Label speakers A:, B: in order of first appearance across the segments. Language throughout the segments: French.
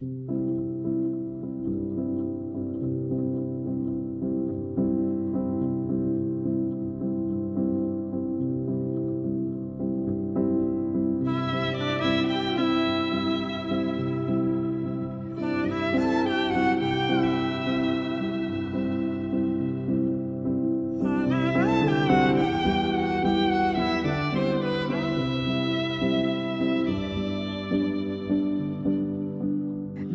A: Des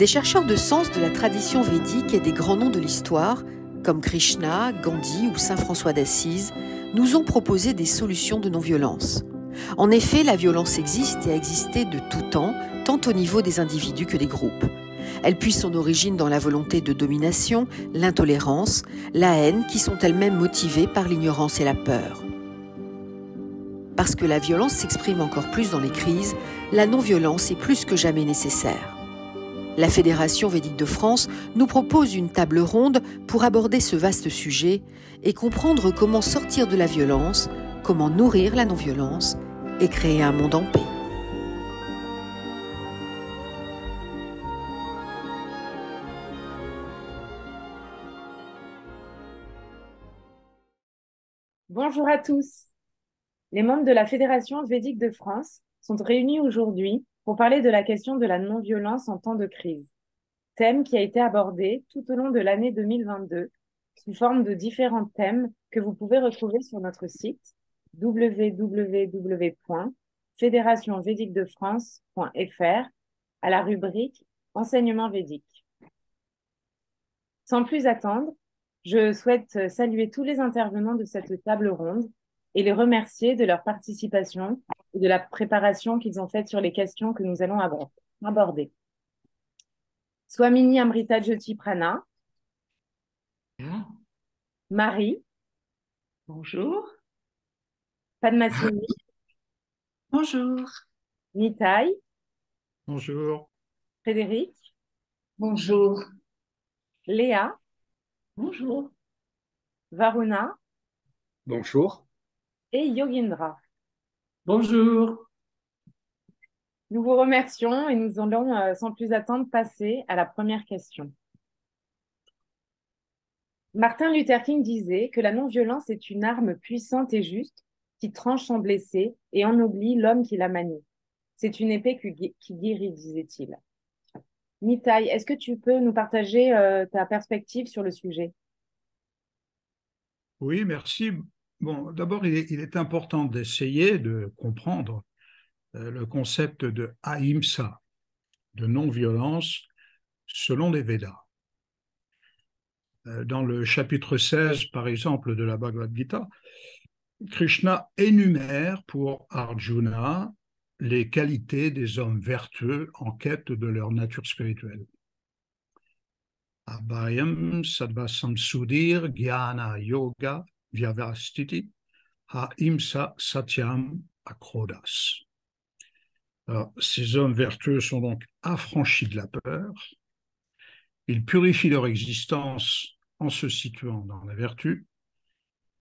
A: chercheurs de sens de la tradition védique et des grands noms de l'histoire, comme Krishna, Gandhi ou Saint François d'Assise, nous ont proposé des solutions de non-violence. En effet, la violence existe et a existé de tout temps, tant au niveau des individus que des groupes. Elle puise son origine dans la volonté de domination, l'intolérance, la haine, qui sont elles-mêmes motivées par l'ignorance et la peur. Parce que la violence s'exprime encore plus dans les crises, la non-violence est plus que jamais nécessaire. La Fédération védique de France nous propose une table ronde pour aborder ce vaste sujet et comprendre comment sortir de la violence, comment nourrir la non-violence et créer un monde en paix.
B: Bonjour à tous. Les membres de la Fédération védique de France sont réunis aujourd'hui pour parler de la question de la non-violence en temps de crise, thème qui a été abordé tout au long de l'année 2022 sous forme de différents thèmes que vous pouvez retrouver sur notre site www.fédérationvédiquedefrance.fr à la rubrique Enseignement védique. Sans plus attendre, je souhaite saluer tous les intervenants de cette table ronde et les remercier de leur participation et de la préparation qu'ils ont faite sur les questions que nous allons aborder. Swamini Amrita Jyoti Prana. Marie.
C: Bonjour.
B: Padmasini.
C: Bonjour.
B: Nitai.
D: Bonjour.
B: Frédéric.
C: Bonjour.
B: Léa.
C: Bonjour.
B: Varuna.
D: Bonjour.
B: Et Yogendra.
C: Bonjour.
B: Nous vous remercions et nous allons sans plus attendre passer à la première question. Martin Luther King disait que la non-violence est une arme puissante et juste qui tranche sans blesser et ennoblit l'homme qui la manie. C'est une épée qui guérit, disait-il. Nitai, est-ce que tu peux nous partager ta perspective sur le sujet?
D: Oui, merci. Bon, d'abord, il est important d'essayer de comprendre le concept de ahimsa, de non-violence, selon les Védas. Dans le chapitre 16, par exemple, de la Bhagavad Gita, Krishna énumère pour Arjuna les qualités des hommes vertueux en quête de leur nature spirituelle. Abhayam Sadvasam Sudhir Jnana Yoga Vyavastiti Ahimsa Satyam Akrodas. Alors, ces hommes vertueux sont donc affranchis de la peur. Ils purifient leur existence en se situant dans la vertu.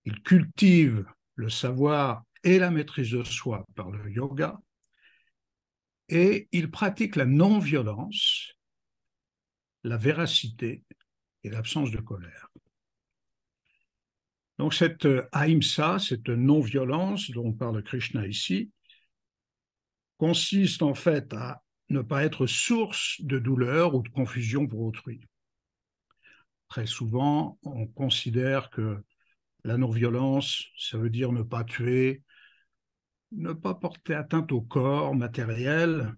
D: Ils cultivent le savoir et la maîtrise de soi par le yoga. Et ils pratiquent la non-violence, la véracité et l'absence de colère. Donc cette ahimsa, cette non-violence dont parle Krishna ici, consiste en fait à ne pas être source de douleur ou de confusion pour autrui. Très souvent, on considère que la non-violence, ça veut dire ne pas tuer, ne pas porter atteinte au corps matériel,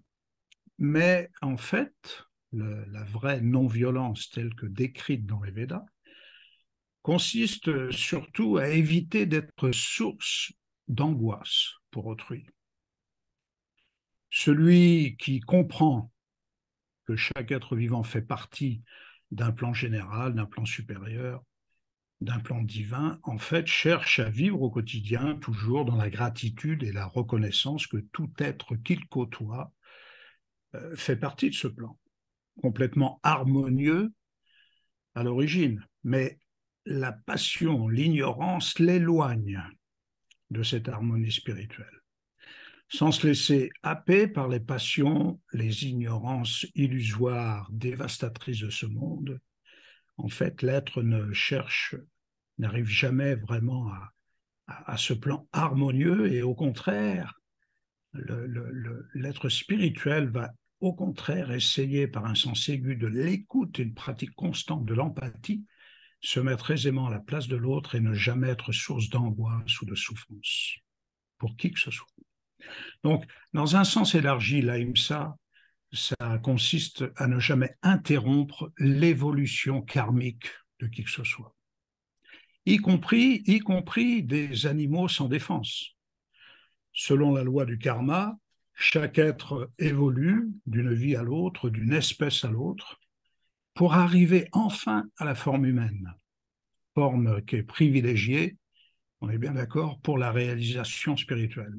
D: mais en fait, la vraie non-violence telle que décrite dans les Védas consiste surtout à éviter d'être source d'angoisse pour autrui. Celui qui comprend que chaque être vivant fait partie d'un plan général, d'un plan supérieur, d'un plan divin, en fait, cherche à vivre au quotidien toujours dans la gratitude et la reconnaissance que tout être qu'il côtoie fait partie de ce plan, complètement harmonieux à l'origine, mais la passion, l'ignorance l'éloignent de cette harmonie spirituelle. sans se laisser happer par les passions, les ignorances illusoires, dévastatrices de ce monde. En fait, l'être n'arrive jamais vraiment à ce plan harmonieux et au contraire, l'être spirituel va au contraire essayer par un sens aigu de l'écoute et une pratique constante de l'empathie, se mettre aisément à la place de l'autre et ne jamais être source d'angoisse ou de souffrance pour qui que ce soit. Donc, dans un sens élargi, l'ahimsa, ça consiste à ne jamais interrompre l'évolution karmique de qui que ce soit, y compris des animaux sans défense. Selon la loi du karma, chaque être évolue d'une vie à l'autre, d'une espèce à l'autre, pour arriver enfin à la forme humaine, forme qui est privilégiée, on est bien d'accord, pour la réalisation spirituelle.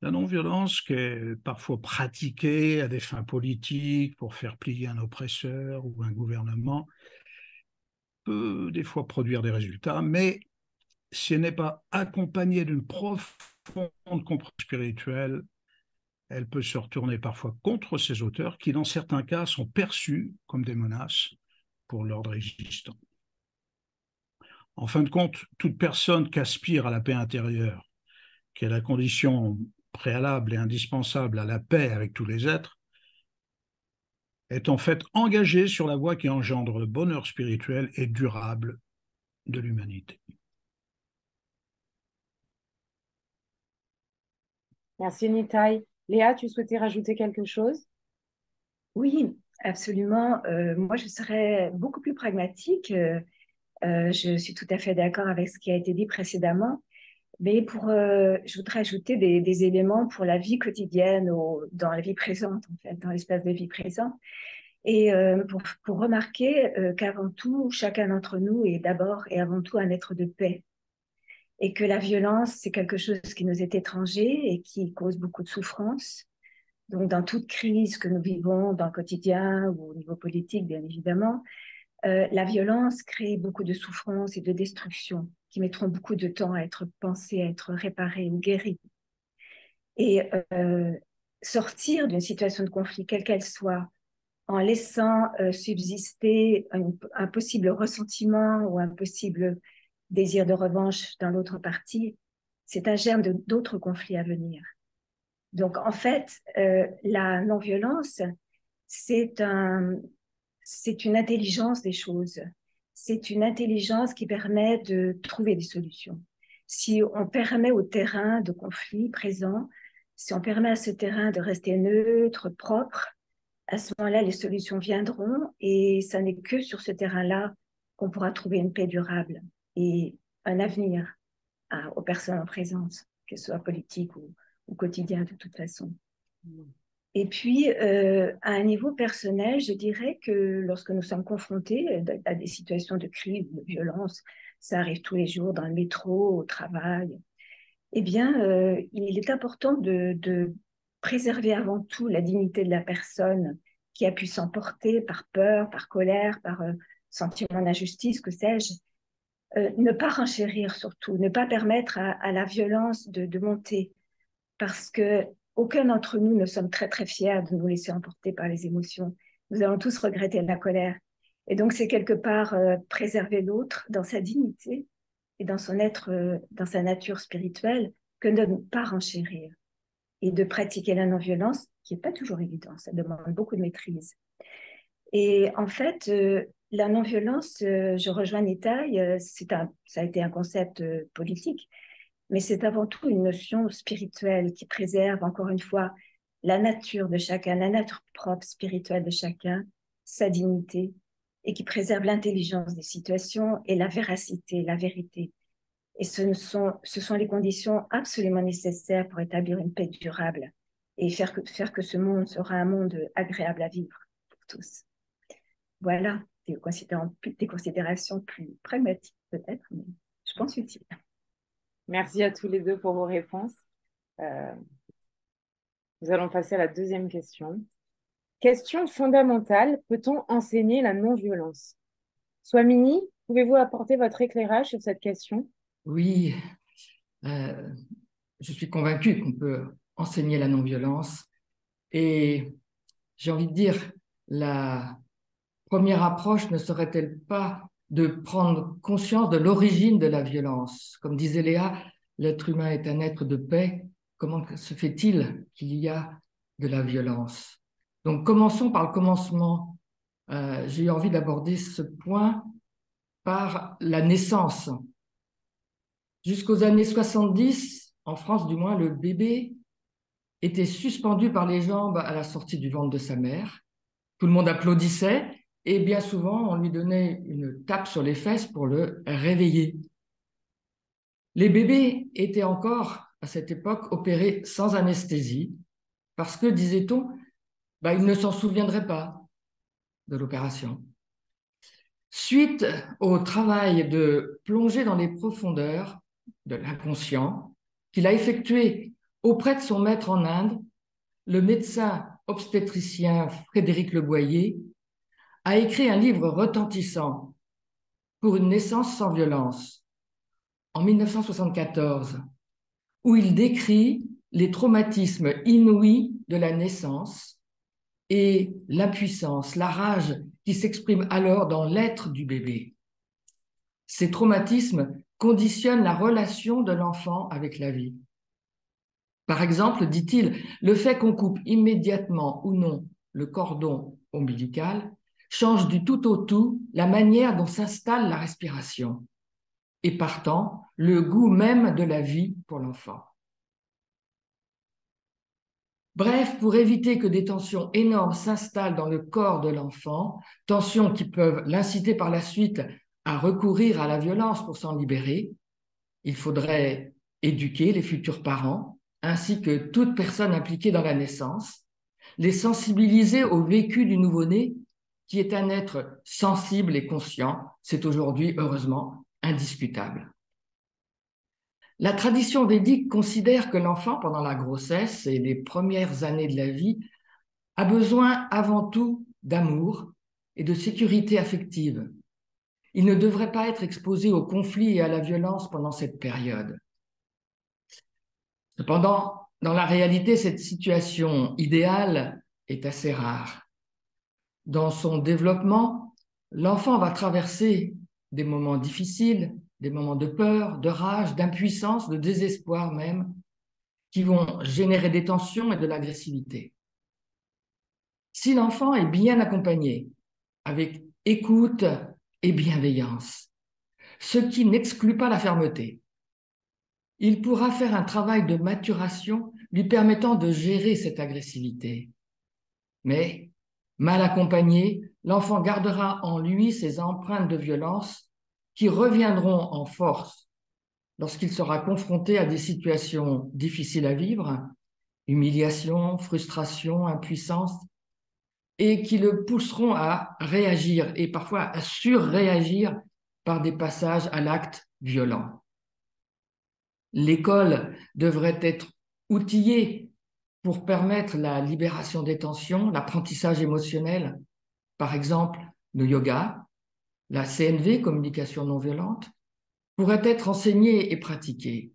D: La non-violence qui est parfois pratiquée à des fins politiques pour faire plier un oppresseur ou un gouvernement peut des fois produire des résultats, mais si elle n'est pas accompagnée d'une profonde compréhension spirituelle, elle peut se retourner parfois contre ses auteurs qui, dans certains cas, sont perçus comme des menaces pour l'ordre existant. En fin de compte, toute personne qui aspire à la paix intérieure, qui est la condition préalable et indispensable à la paix avec tous les êtres, est en fait engagée sur la voie qui engendre le bonheur spirituel et durable de l'humanité.
B: Merci Nitai. Léa, tu souhaitais rajouter quelque chose?
E: Oui, absolument. Moi, je serais beaucoup plus pragmatique. Je suis tout à fait d'accord avec ce qui a été dit précédemment. Mais je voudrais ajouter des éléments pour la vie quotidienne, dans la vie présente, en fait, dans l'espace de vie présent. Et pour remarquer qu'avant tout, chacun d'entre nous est d'abord et avant tout un être de paix. Et que la violence, c'est quelque chose qui nous est étranger et qui cause beaucoup de souffrance. Donc, dans toute crise que nous vivons dans le quotidien ou au niveau politique, bien évidemment, la violence crée beaucoup de souffrance et de destruction qui mettront beaucoup de temps à être pensées, à être réparées ou guéries. Et sortir d'une situation de conflit, quelle qu'elle soit, en laissant subsister un possible ressentiment ou un possible désir de revanche dans l'autre partie, c'est un germe d'autres conflits à venir. Donc, en fait, la non-violence, c'est une intelligence des choses. C'est une intelligence qui permet de trouver des solutions. Si on permet au terrain de conflit présent, si on permet à ce terrain de rester neutre, propre, à ce moment-là, les solutions viendront et ça n'est que sur ce terrain-là qu'on pourra trouver une paix durable et un avenir aux personnes en présence, que ce soit politique ou quotidien de toute façon. Et puis, à un niveau personnel, je dirais que lorsque nous sommes confrontés à des situations de crise, de violence, ça arrive tous les jours dans le métro, au travail, eh bien, il est important de préserver avant tout la dignité de la personne qui a pu s'emporter par peur, par colère, par sentiment d'injustice, que sais-je. Ne pas renchérir surtout, ne pas permettre à la violence de monter, parce que aucun d'entre nous ne sommes très très fiers de nous laisser emporter par les émotions. Nous allons tous regretter la colère. Et donc c'est quelque part préserver l'autre dans sa dignité et dans son être, dans sa nature spirituelle, que de ne pas renchérir et de pratiquer la non-violence, qui n'est pas toujours évident, ça demande beaucoup de maîtrise. Et en fait, la non-violence, je rejoins Nitai, ça a été un concept politique, mais c'est avant tout une notion spirituelle qui préserve, encore une fois, la nature de chacun, la nature propre spirituelle de chacun, sa dignité, et qui préserve l'intelligence des situations et la véracité, la vérité. Et ce sont les conditions absolument nécessaires pour établir une paix durable et faire que ce monde sera un monde agréable à vivre pour tous. Voilà, des considérations plus pragmatiques peut-être, mais je pense utiles.
B: Merci à tous les deux pour vos réponses. Nous allons passer à la deuxième question. Question fondamentale, peut-on enseigner la non-violence? Swamini, pouvez-vous apporter votre éclairage sur cette question?
F: Oui, je suis convaincue qu'on peut
C: enseigner la non-violence. Et j'ai envie de dire, la première approche ne serait-elle pas de prendre conscience de l'origine de la violence? Comme disait Léa, l'être humain est un être de paix. Comment se fait-il qu'il y a de la violence? Donc commençons par le commencement. J'ai eu envie d'aborder ce point par la naissance. Jusqu'aux années 70, en France du moins, le bébé était suspendu par les jambes à la sortie du ventre de sa mère. Tout le monde applaudissait et bien souvent, on lui donnait une tape sur les fesses pour le réveiller. Les bébés étaient encore, à cette époque, opérés sans anesthésie parce que, disait-on, ils ne s'en souviendraient pas de l'opération. Suite au travail de plonger dans les profondeurs de l'inconscient qu'il a effectué auprès de son maître en Inde, le médecin obstétricien Frédéric Leboyer a écrit un livre retentissant pour une naissance sans violence en 1974, où il décrit les traumatismes inouïs de la naissance et l'impuissance, la rage qui s'exprime alors dans l'être du bébé. Ces traumatismes conditionnent la relation de l'enfant avec la vie. Par exemple, dit-il, le fait qu'on coupe immédiatement ou non le cordon ombilical change du tout au tout la manière dont s'installe la respiration et partant le goût même de la vie pour l'enfant. Bref, pour éviter que des tensions énormes s'installent dans le corps de l'enfant, tensions qui peuvent l'inciter par la suite à recourir à la violence pour s'en libérer, il faudrait éduquer les futurs parents ainsi que toute personne impliquée dans la naissance, les sensibiliser au vécu du nouveau-né qui est un être sensible et conscient. C'est aujourd'hui, heureusement, indiscutable. La tradition védique considère que l'enfant, pendant la grossesse et les premières années de la vie, a besoin avant tout d'amour et de sécurité affective. Il ne devrait pas être exposé au conflit et à la violence pendant cette période. Cependant, dans la réalité, cette situation idéale est assez rare. Dans son développement, l'enfant va traverser des moments difficiles, des moments de peur, de rage, d'impuissance, de désespoir même, qui vont générer des tensions et de l'agressivité. Si l'enfant est bien accompagné, avec écoute et bienveillance, ce qui n'exclut pas la fermeté, il pourra faire un travail de maturation lui permettant de gérer cette agressivité. Mais, mal accompagné, l'enfant gardera en lui ces empreintes de violence qui reviendront en force lorsqu'il sera confronté à des situations difficiles à vivre, humiliation, frustration, impuissance, et qui le pousseront à réagir et parfois à surréagir par des passages à l'acte violent. L'école devrait être outillée pour permettre la libération des tensions, l'apprentissage émotionnel, par exemple le yoga, la CNV, communication non violente, pourrait être enseignée et pratiquée.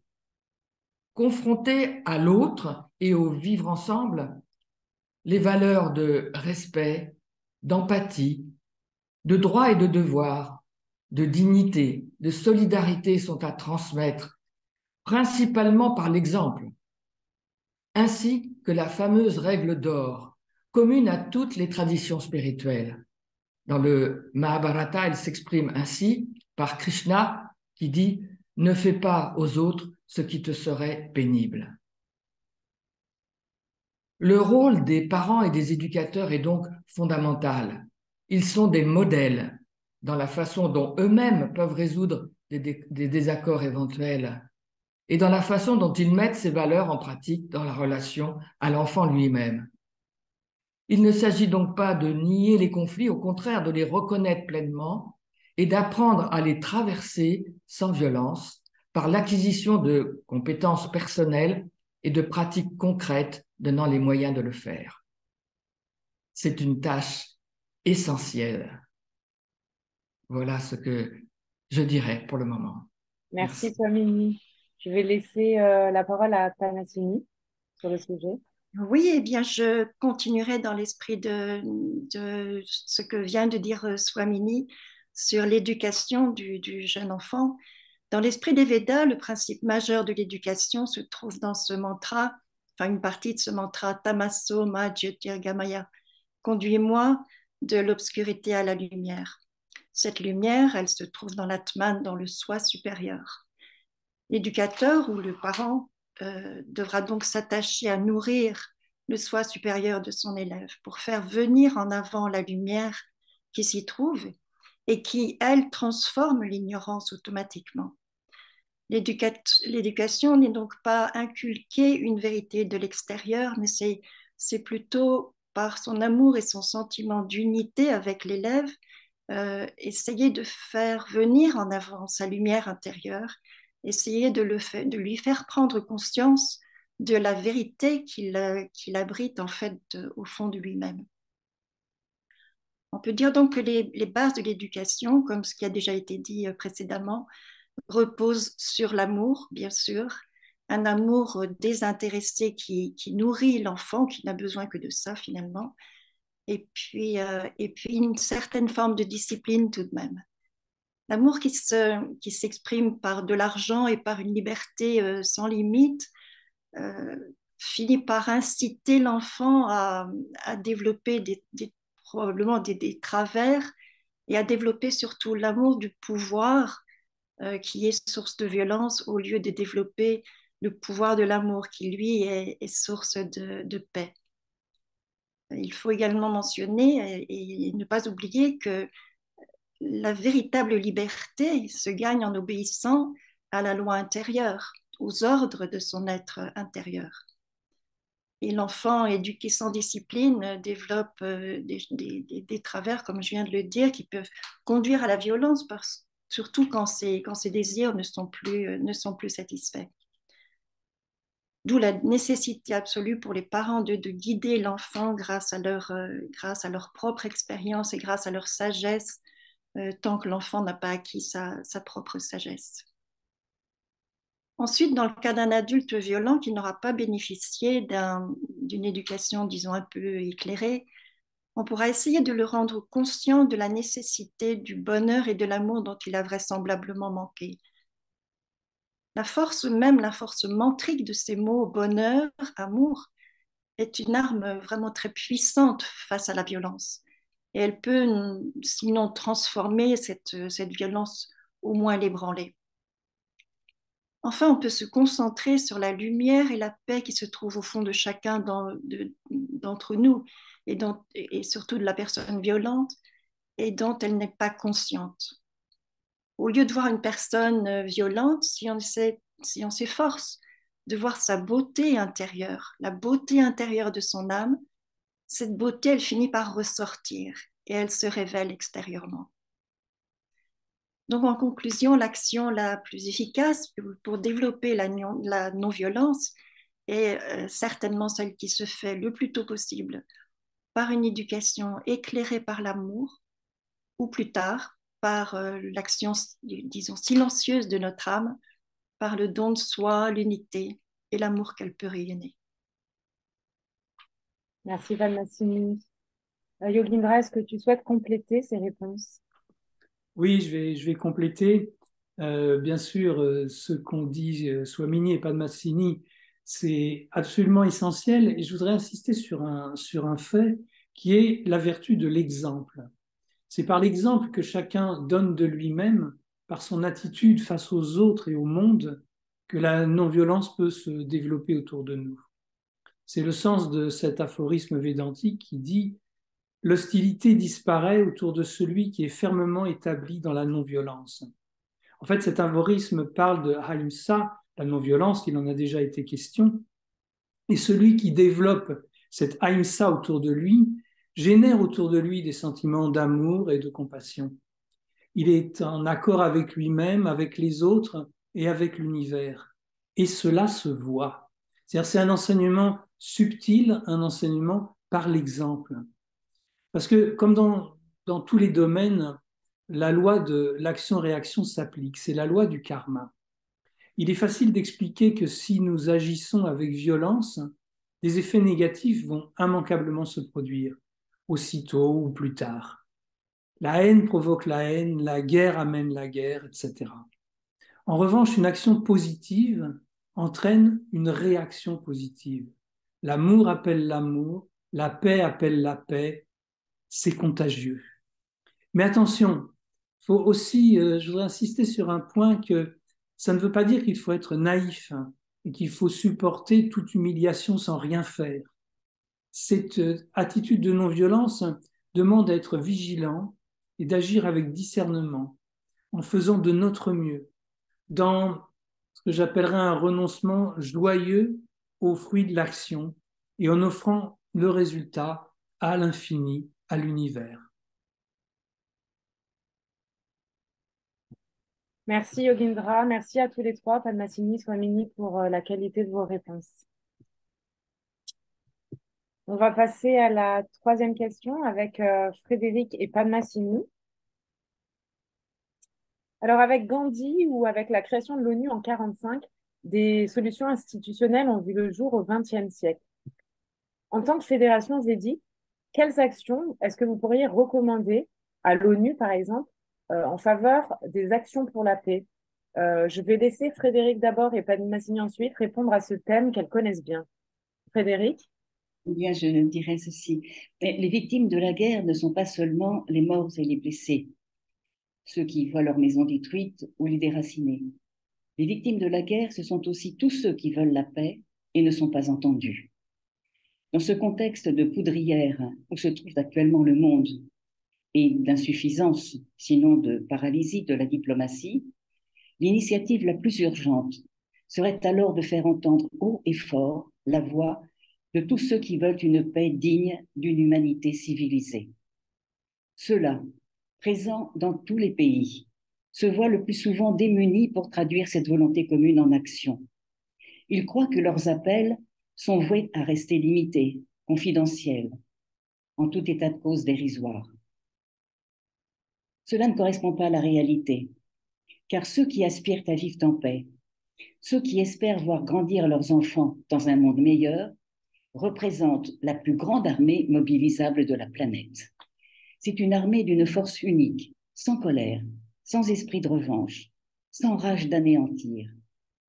C: Confrontée à l'autre et au vivre ensemble, les valeurs de respect, d'empathie, de droit et de devoir, de dignité, de solidarité sont à transmettre, principalement par l'exemple, ainsi que la fameuse règle d'or, commune à toutes les traditions spirituelles. Dans le Mahabharata, elle s'exprime ainsi par Krishna qui dit « Ne fais pas aux autres ce qui te serait pénible ». Le rôle des parents et des éducateurs est donc fondamental. Ils sont des modèles dans la façon dont eux-mêmes peuvent résoudre des désaccords éventuels et dans la façon dont ils mettent ces valeurs en pratique dans la relation à l'enfant lui-même. Il ne s'agit donc pas de nier les conflits, au contraire de les reconnaître pleinement et d'apprendre à les traverser sans violence par l'acquisition de compétences personnelles et de pratiques concrètes donnant les moyens de le faire. C'est une tâche essentielle. Voilà ce que je dirais pour le moment.
B: Merci, Tomini. Je vais laisser la parole à Tanasini. sur le sujet?
F: Oui, eh bien, je continuerai dans l'esprit de ce que vient de dire Swamini sur l'éducation du jeune enfant. Dans l'esprit des Védas, le principe majeur de l'éducation se trouve dans ce mantra, enfin une partie de ce mantra Tamaso ma Jyotirgamaya. Conduis-moi de l'obscurité à la lumière. Cette lumière, elle se trouve dans l'Atman, dans le soi supérieur. L'éducateur ou le parent devra donc s'attacher à nourrir le soi supérieur de son élève pour faire venir en avant la lumière qui s'y trouve et qui, elle, transforme l'ignorance automatiquement. L'éducation n'est donc pas inculquer une vérité de l'extérieur, mais c'est plutôt par son amour et son sentiment d'unité avec l'élève, essayer de faire venir en avant sa lumière intérieure, essayer de lui faire prendre conscience de la vérité qu'il abrite en fait au fond de lui-même. On peut dire donc que les bases de l'éducation, comme ce qui a déjà été dit précédemment, reposent sur l'amour, bien sûr, un amour désintéressé qui nourrit l'enfant, qui n'a besoin que de ça finalement, et puis une certaine forme de discipline tout de même. L'amour qui s'exprime par de l'argent et par une liberté sans limite finit par inciter l'enfant à développer probablement des travers et à développer surtout l'amour du pouvoir qui est source de violence au lieu de développer le pouvoir de l'amour qui, lui, est source de paix. Il faut également mentionner et ne pas oublier que la véritable liberté se gagne en obéissant à la loi intérieure, aux ordres de son être intérieur. Et l'enfant éduqué sans discipline développe des travers, comme je viens de le dire, qui peuvent conduire à la violence, surtout quand ses désirs ne sont plus satisfaits. D'où la nécessité absolue pour les parents de guider l'enfant grâce à leur propre expérience et grâce à leur sagesse, tant que l'enfant n'a pas acquis sa propre sagesse. Ensuite, dans le cas d'un adulte violent qui n'aura pas bénéficié d'une éducation, disons, un peu éclairée, on pourra essayer de le rendre conscient de la nécessité du bonheur et de l'amour dont il a vraisemblablement manqué. La force mentrique de ces mots bonheur, amour, est une arme vraiment très puissante face à la violence. Et elle peut, sinon transformer cette violence, au moins l'ébranler. Enfin, on peut se concentrer sur la lumière et la paix qui se trouvent au fond de chacun d'entre nous et surtout de la personne violente et dont elle n'est pas consciente. Au lieu de voir une personne violente, si on s'efforce de voir sa beauté intérieure, la beauté intérieure de son âme, cette beauté, elle finit par ressortir et elle se révèle extérieurement. Donc, en conclusion, l'action la plus efficace pour développer la non-violence est certainement celle qui se fait le plus tôt possible par une éducation éclairée par l'amour ou plus tard par l'action, disons, silencieuse de notre âme, par le don de soi, l'unité et l'amour qu'elle peut rayonner.
B: Merci Padmasini. Yogindra, est-ce que tu souhaites compléter ces réponses?
G: Oui, je vais compléter. Bien sûr, ce qu'ont dit Swamini et Padmasini, c'est absolument essentiel. Et je voudrais insister sur un fait qui est la vertu de l'exemple. C'est par l'exemple que chacun donne de lui-même, par son attitude face aux autres et au monde, que la non-violence peut se développer autour de nous. C'est le sens de cet aphorisme védantique qui dit « L'hostilité disparaît autour de celui qui est fermement établi dans la non-violence ». En fait, cet aphorisme parle de ahimsa, la non-violence, il en a déjà été question, et celui qui développe cette ahimsa autour de lui génère autour de lui des sentiments d'amour et de compassion. Il est en accord avec lui-même, avec les autres et avec l'univers. Et cela se voit. C'est-à-dire, c'est un enseignement subtil, un enseignement par l'exemple. Parce que, comme dans tous les domaines, la loi de l'action-réaction s'applique. C'est la loi du karma. Il est facile d'expliquer que si nous agissons avec violence, des effets négatifs vont immanquablement se produire, aussitôt ou plus tard. La haine provoque la haine, la guerre amène la guerre, etc. En revanche, une action positive entraîne une réaction positive. L'amour appelle l'amour, la paix appelle la paix, c'est contagieux. Mais attention, faut aussi, je voudrais insister sur un point que ça ne veut pas dire qu'il faut être naïf et qu'il faut supporter toute humiliation sans rien faire. Cette attitude de non-violence demande à être vigilant et d'agir avec discernement, en faisant de notre mieux, dans ce que j'appellerais un renoncement joyeux aux fruits de l'action et en offrant le résultat à l'infini, à l'univers.
B: Merci Yogindra, merci à tous les trois, Padmasini, Swamini, pour la qualité de vos réponses. On va passer à la troisième question avec Frédéric et Padmasini. Alors avec Gandhi ou avec la création de l'ONU en 1945, des solutions institutionnelles ont vu le jour au XXe siècle. En tant que fédération védique, quelles actions est-ce que vous pourriez recommander à l'ONU, par exemple, en faveur des actions pour la paix? Je vais laisser Frédéric d'abord et Padmasini ensuite répondre à ce thème qu'elles connaissent bien. Frédéric?
H: Eh bien, je dirais ceci. Les victimes de la guerre ne sont pas seulement les morts et les blessés, ceux qui voient leur maison détruite ou les déracinés. Les victimes de la guerre, ce sont aussi tous ceux qui veulent la paix et ne sont pas entendus. Dans ce contexte de poudrière où se trouve actuellement le monde et d'insuffisance, sinon de paralysie de la diplomatie, l'initiative la plus urgente serait alors de faire entendre haut et fort la voix de tous ceux qui veulent une paix digne d'une humanité civilisée. Ceux-là, présents dans tous les pays, se voient le plus souvent démunis pour traduire cette volonté commune en action. Ils croient que leurs appels sont voués à rester limités, confidentiels, en tout état de cause dérisoire. Cela ne correspond pas à la réalité, car ceux qui aspirent à vivre en paix, ceux qui espèrent voir grandir leurs enfants dans un monde meilleur, représentent la plus grande armée mobilisable de la planète. C'est une armée d'une force unique, sans colère, sans esprit de revanche, sans rage d'anéantir,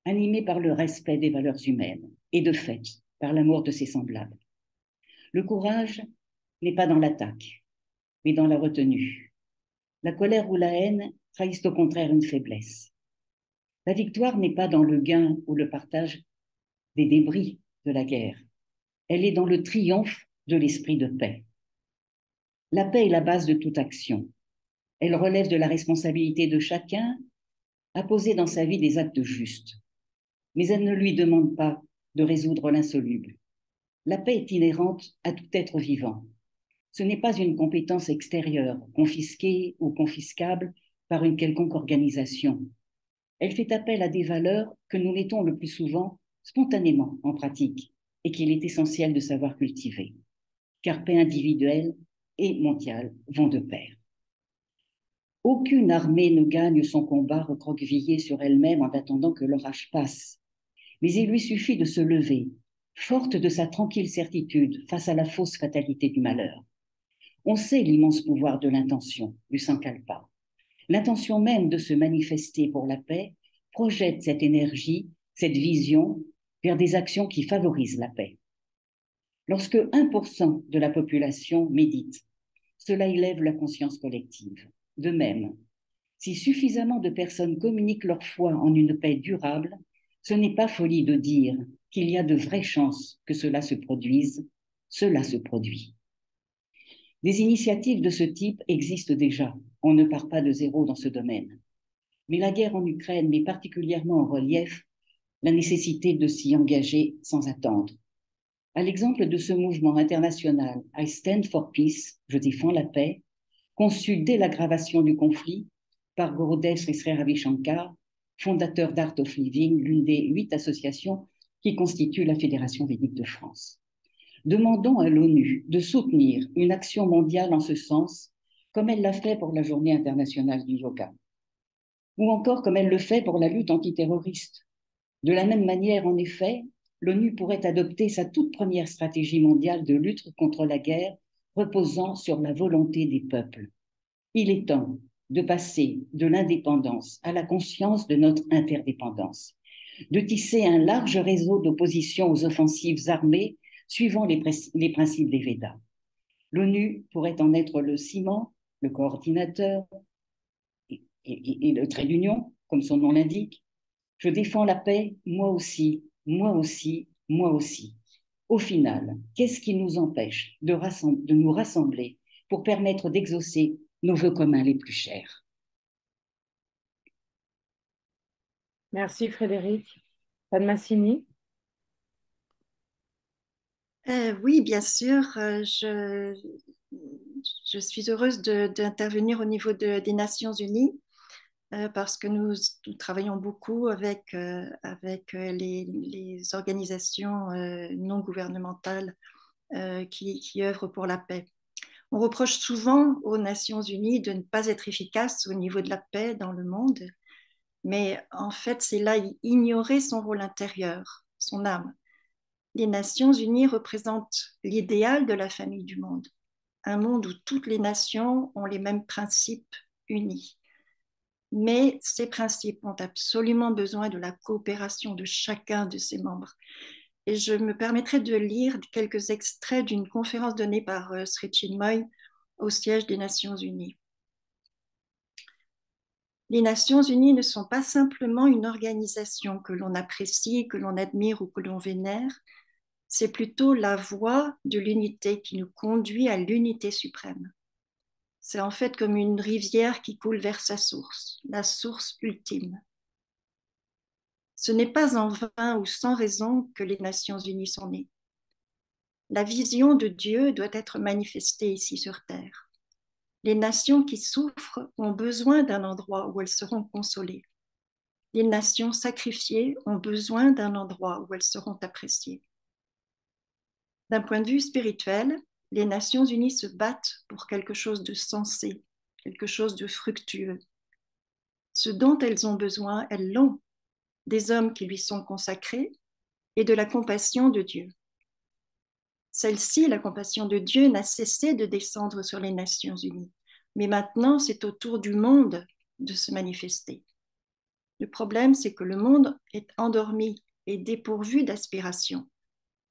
H: animée par le respect des valeurs humaines et de fait, par l'amour de ses semblables. Le courage n'est pas dans l'attaque, mais dans la retenue. La colère ou la haine trahissent au contraire une faiblesse. La victoire n'est pas dans le gain ou le partage des débris de la guerre. Elle est dans le triomphe de l'esprit de paix. La paix est la base de toute action. Elle relève de la responsabilité de chacun à poser dans sa vie des actes justes. Mais elle ne lui demande pas de résoudre l'insoluble. La paix est inhérente à tout être vivant. Ce n'est pas une compétence extérieure, confisquée ou confiscable par une quelconque organisation. Elle fait appel à des valeurs que nous mettons le plus souvent spontanément en pratique et qu'il est essentiel de savoir cultiver. Car paix individuelle et mondiale vont de pair. Aucune armée ne gagne son combat recroquevillée sur elle-même en attendant que l'orage passe. Mais il lui suffit de se lever, forte de sa tranquille certitude face à la fausse fatalité du malheur. On sait l'immense pouvoir de l'intention, du sankalpa. L'intention même de se manifester pour la paix projette cette énergie, cette vision vers des actions qui favorisent la paix. Lorsque 1% de la population médite, cela élève la conscience collective. De même, si suffisamment de personnes communiquent leur foi en une paix durable, ce n'est pas folie de dire qu'il y a de vraies chances que cela se produise, cela se produit. Des initiatives de ce type existent déjà, on ne part pas de zéro dans ce domaine. Mais la guerre en Ukraine met particulièrement en relief la nécessité de s'y engager sans attendre. À l'exemple de ce mouvement international I Stand for Peace, je défends la paix, conçu dès l'aggravation du conflit par Gurudev Sri Ravi Shankar, fondateur d'Art of Living, l'une des 8 associations qui constituent la Fédération védique de France. Demandons à l'ONU de soutenir une action mondiale en ce sens, comme elle l'a fait pour la Journée internationale du yoga, ou encore comme elle le fait pour la lutte antiterroriste. De la même manière, en effet, l'ONU pourrait adopter sa toute première stratégie mondiale de lutte contre la guerre reposant sur la volonté des peuples. Il est temps de passer de l'indépendance à la conscience de notre interdépendance, de tisser un large réseau d'opposition aux offensives armées suivant les principes des Védas. L'ONU pourrait en être le ciment, le coordinateur et le trait d'union, comme son nom l'indique. Je défends la paix, moi aussi, moi aussi, moi aussi. Au final, qu'est-ce qui nous empêche de nous rassembler pour permettre d'exaucer nos vœux communs les plus chers?
B: Merci Frédéric. Padmasini?
F: Oui, bien sûr. Je suis heureuse d'intervenir au niveau des Nations Unies parce que nous travaillons beaucoup avec les organisations non gouvernementales qui œuvrent pour la paix. On reproche souvent aux Nations Unies de ne pas être efficaces au niveau de la paix dans le monde, mais en fait, c'est là ignorer son rôle intérieur, son âme. Les Nations Unies représentent l'idéal de la famille du monde, un monde où toutes les nations ont les mêmes principes unis. Mais ces principes ont absolument besoin de la coopération de chacun de ses membres. Et je me permettrai de lire quelques extraits d'une conférence donnée par Sri Chinmoy au siège des Nations Unies. Les Nations Unies ne sont pas simplement une organisation que l'on apprécie, que l'on admire ou que l'on vénère, c'est plutôt la voie de l'unité qui nous conduit à l'unité suprême. C'est en fait comme une rivière qui coule vers sa source, la source ultime. Ce n'est pas en vain ou sans raison que les Nations Unies sont nées. La vision de Dieu doit être manifestée ici sur Terre. Les nations qui souffrent ont besoin d'un endroit où elles seront consolées. Les nations sacrifiées ont besoin d'un endroit où elles seront appréciées. D'un point de vue spirituel, les Nations Unies se battent pour quelque chose de sensé, quelque chose de fructueux. Ce dont elles ont besoin, elles l'ont, des hommes qui lui sont consacrés et de la compassion de Dieu. Celle-ci, la compassion de Dieu, n'a cessé de descendre sur les Nations Unies. Mais maintenant, c'est au tour du monde de se manifester. Le problème, c'est que le monde est endormi et dépourvu d'aspiration.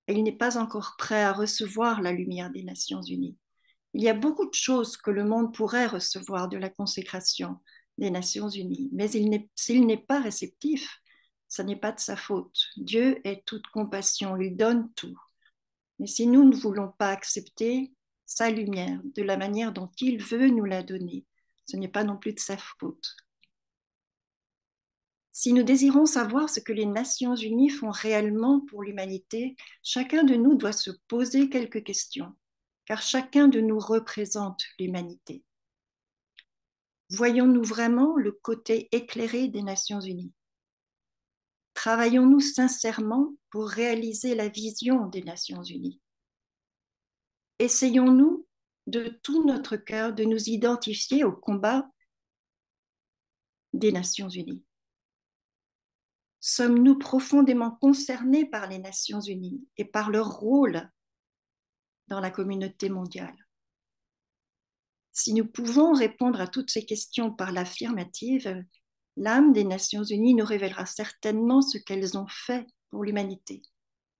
F: Il n'est pas encore prêt à recevoir la lumière des Nations Unies. Il y a beaucoup de choses que le monde pourrait recevoir de la consécration des Nations Unies, mais s'il n'est pas réceptif, ce n'est pas de sa faute. Dieu est toute compassion, il donne tout. Mais si nous ne voulons pas accepter sa lumière de la manière dont il veut nous la donner, ce n'est pas non plus de sa faute. Si nous désirons savoir ce que les Nations Unies font réellement pour l'humanité, chacun de nous doit se poser quelques questions, car chacun de nous représente l'humanité. Voyons-nous vraiment le côté éclairé des Nations Unies? Travaillons-nous sincèrement pour réaliser la vision des Nations Unies? Essayons-nous de tout notre cœur de nous identifier au combat des Nations Unies? Sommes-nous profondément concernés par les Nations Unies et par leur rôle dans la communauté mondiale? Si nous pouvons répondre à toutes ces questions par l'affirmative, l'âme des Nations Unies nous révélera certainement ce qu'elles ont fait pour l'humanité,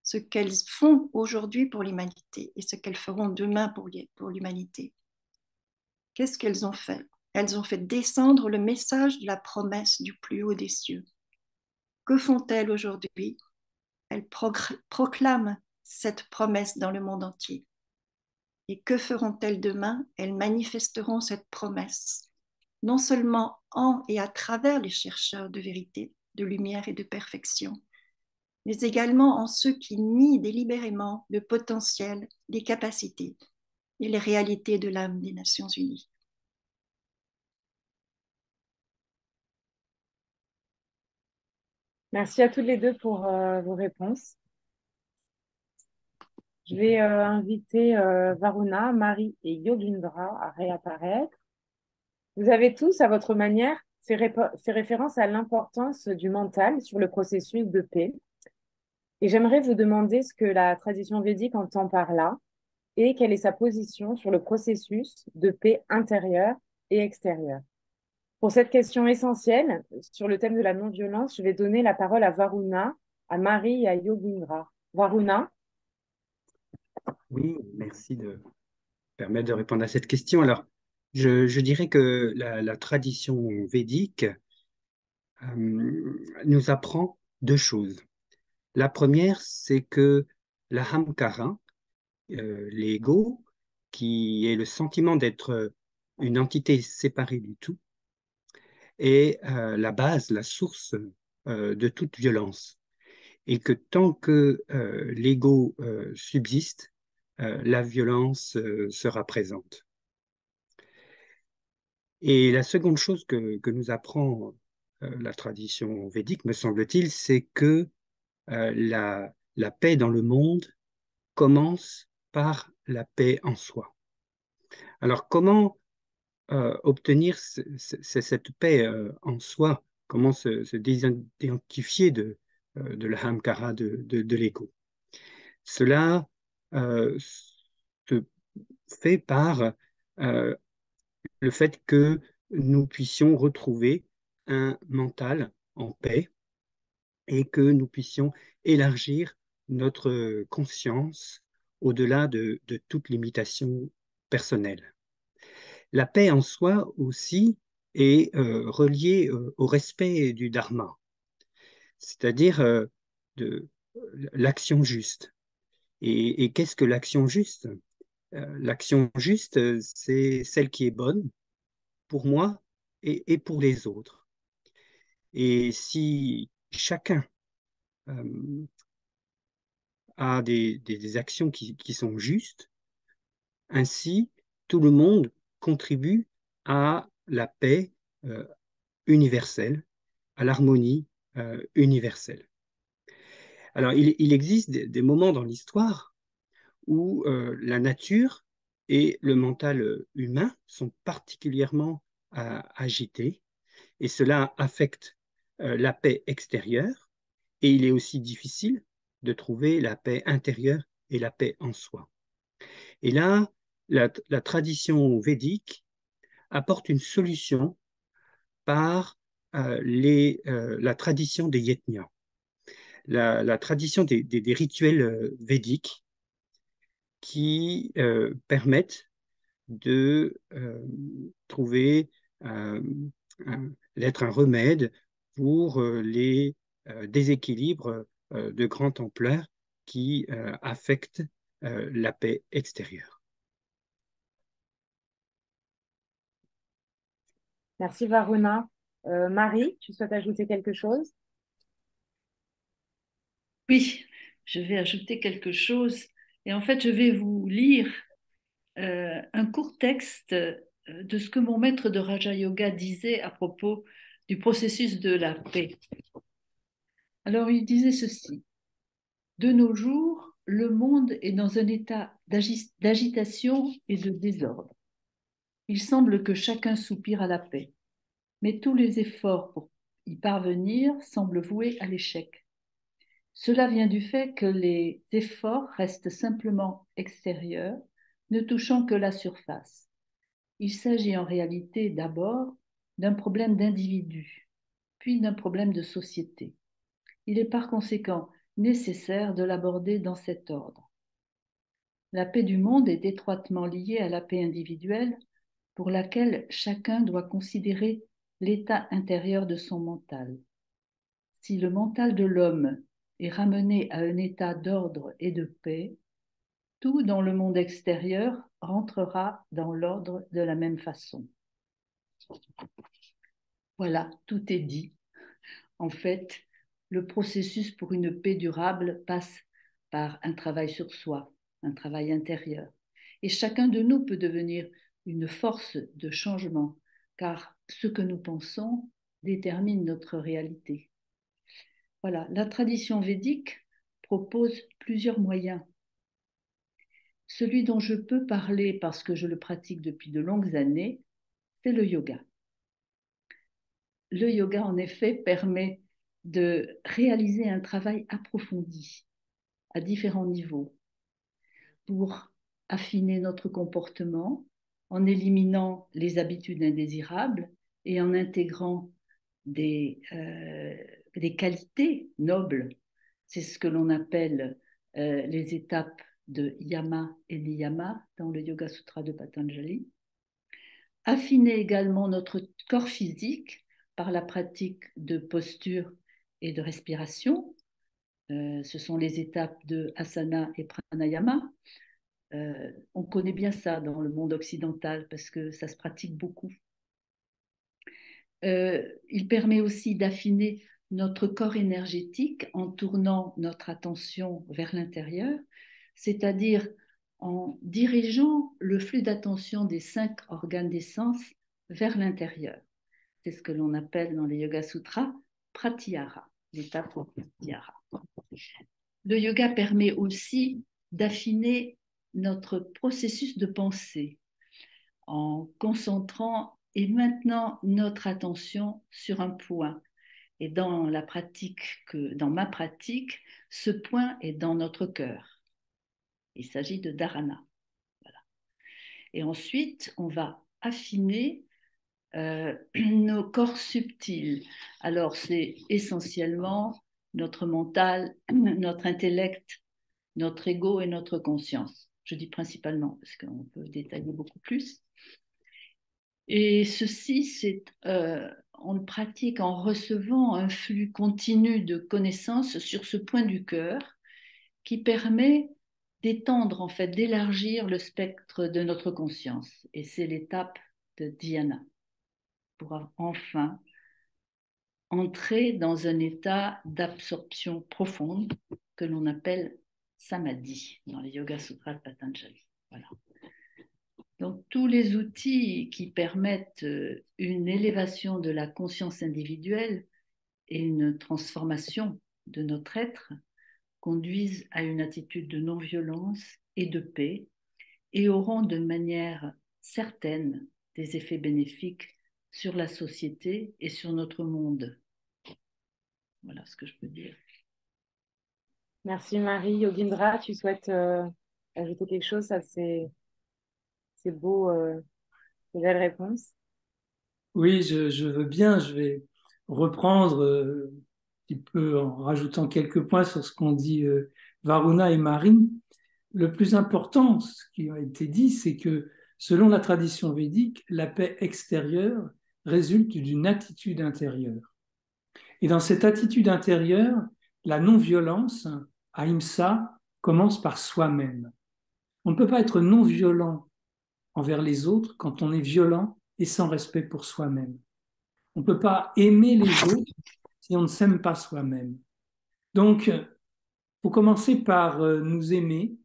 F: ce qu'elles font aujourd'hui pour l'humanité et ce qu'elles feront demain pour l'humanité. Qu'est-ce qu'elles ont fait? Elles ont fait descendre le message de la promesse du plus haut des cieux. Que font-elles aujourd'hui? Elles proclament cette promesse dans le monde entier. Et que feront-elles demain? Elles manifesteront cette promesse, non seulement en et à travers les chercheurs de vérité, de lumière et de perfection, mais également en ceux qui nient délibérément le potentiel, les capacités et les réalités de l'âme des Nations Unies.
B: Merci à toutes les deux pour vos réponses. Je vais inviter Varuna, Marie et Yogendra à réapparaître. Vous avez tous, à votre manière, fait référence à l'importance du mental sur le processus de paix. Et j'aimerais vous demander ce que la tradition védique entend par là et quelle est sa position sur le processus de paix intérieure et extérieure. Pour cette question essentielle sur le thème de la non-violence, je vais donner la parole à Varuna, à Marie et à Yogindra. Varuna.
I: Oui, merci de permettre de répondre à cette question. Alors, je dirais que la tradition védique nous apprend deux choses. La première, c'est que la hamkara, l'ego, qui est le sentiment d'être une entité séparée du tout, est la base, la source de toute violence. Et que tant que l'ego subsiste, la violence sera présente. Et la seconde chose que nous apprend la tradition védique, me semble-t-il, c'est que la paix dans le monde commence par la paix en soi. Alors, comment obtenir cette paix en soi? Comment se désidentifier de l'ahamkara, de l'ego? Cela se fait par le fait que nous puissions retrouver un mental en paix et que nous puissions élargir notre conscience au-delà de toute limitation personnelle. La paix en soi aussi est reliée au respect du dharma, c'est-à-dire de l'action juste. Et qu'est-ce que l'action juste? L'action juste, c'est celle qui est bonne pour moi et pour les autres. Et si chacun a des actions qui sont justes, ainsi tout le monde contribue à la paix universelle, à l'harmonie universelle. Alors il existe des moments dans l'histoire où la nature et le mental humain sont particulièrement agités et cela affecte la paix extérieure et il est aussi difficile de trouver la paix intérieure et la paix en soi. Et là, la tradition védique apporte une solution par la tradition des yajnas, la tradition des rituels védiques qui permettent de trouver d'être un remède pour les déséquilibres de grande ampleur qui affectent la paix extérieure.
B: Merci Varuna. Marie, tu souhaites ajouter quelque chose?
J: Oui, je vais ajouter quelque chose. Et en fait, je vais vous lire un court texte de ce que mon maître de Raja Yoga disait à propos du processus de la paix. Alors, il disait ceci. De nos jours, le monde est dans un état d'agitation et de désordre. Il semble que chacun soupire à la paix, mais tous les efforts pour y parvenir semblent voués à l'échec. Cela vient du fait que les efforts restent simplement extérieurs, ne touchant que la surface. Il s'agit en réalité d'abord d'un problème d'individu, puis d'un problème de société. Il est par conséquent nécessaire de l'aborder dans cet ordre. La paix du monde est étroitement liée à la paix individuelle, pour laquelle chacun doit considérer l'état intérieur de son mental. Si le mental de l'homme est ramené à un état d'ordre et de paix, tout dans le monde extérieur rentrera dans l'ordre de la même façon. Voilà, tout est dit. En fait, le processus pour une paix durable passe par un travail sur soi, un travail intérieur. Et chacun de nous peut devenir une force de changement, car ce que nous pensons détermine notre réalité. Voilà, la tradition védique propose plusieurs moyens. Celui dont je peux parler parce que je le pratique depuis de longues années, c'est le yoga. Le yoga, en effet, permet de réaliser un travail approfondi à différents niveaux pour affiner notre comportement en éliminant les habitudes indésirables et en intégrant des qualités nobles. C'est ce que l'on appelle les étapes de Yama et Niyama dans le Yoga Sutra de Patanjali. Affiner également notre corps physique par la pratique de posture et de respiration. Ce sont les étapes de asana et pranayama. On connaît bien ça dans le monde occidental parce que ça se pratique beaucoup. Il permet aussi d'affiner notre corps énergétique en tournant notre attention vers l'intérieur, c'est-à-dire en dirigeant le flux d'attention des 5 organes des sens vers l'intérieur. C'est ce que l'on appelle dans les Yoga Sutras pratyahara, l'étape pratyahara. Le yoga permet aussi d'affiner notre processus de pensée en concentrant et maintenant notre attention sur un point. Et dans ma pratique, ce point est dans notre cœur. Il s'agit de dharana. Voilà. Et ensuite, on va affiner nos corps subtils. Alors, c'est essentiellement notre mental, notre intellect, notre ego et notre conscience. Je dis principalement parce qu'on peut détailler beaucoup plus. Et ceci, on le pratique en recevant un flux continu de connaissances sur ce point du cœur qui permet d'étendre, en fait, d'élargir le spectre de notre conscience. Et c'est l'étape de dhyana pour enfin entrer dans un état d'absorption profonde que l'on appelle samadhi dans les Yoga Sutras de Patanjali. Voilà. Donc, tous les outils qui permettent une élévation de la conscience individuelle et une transformation de notre être conduisent à une attitude de non-violence et de paix et auront de manière certaine des effets bénéfiques sur la société et sur notre monde. Voilà ce que je peux dire.
B: Merci Marie. Yogindra, tu souhaites ajouter quelque chose à ces beaux, ces belles réponses?
G: Oui, je veux bien. Je vais reprendre un petit peu en rajoutant quelques points sur ce qu'ont dit Varuna et Marie. Le plus important, ce qui a été dit, c'est que selon la tradition védique, la paix extérieure résulte d'une attitude intérieure. Et dans cette attitude intérieure, la non-violence, ahimsa, commence par soi-même. On ne peut pas être non-violent envers les autres quand on est violent et sans respect pour soi-même. On ne peut pas aimer les autres si on ne s'aime pas soi-même. Donc, il faut commencer par nous aimer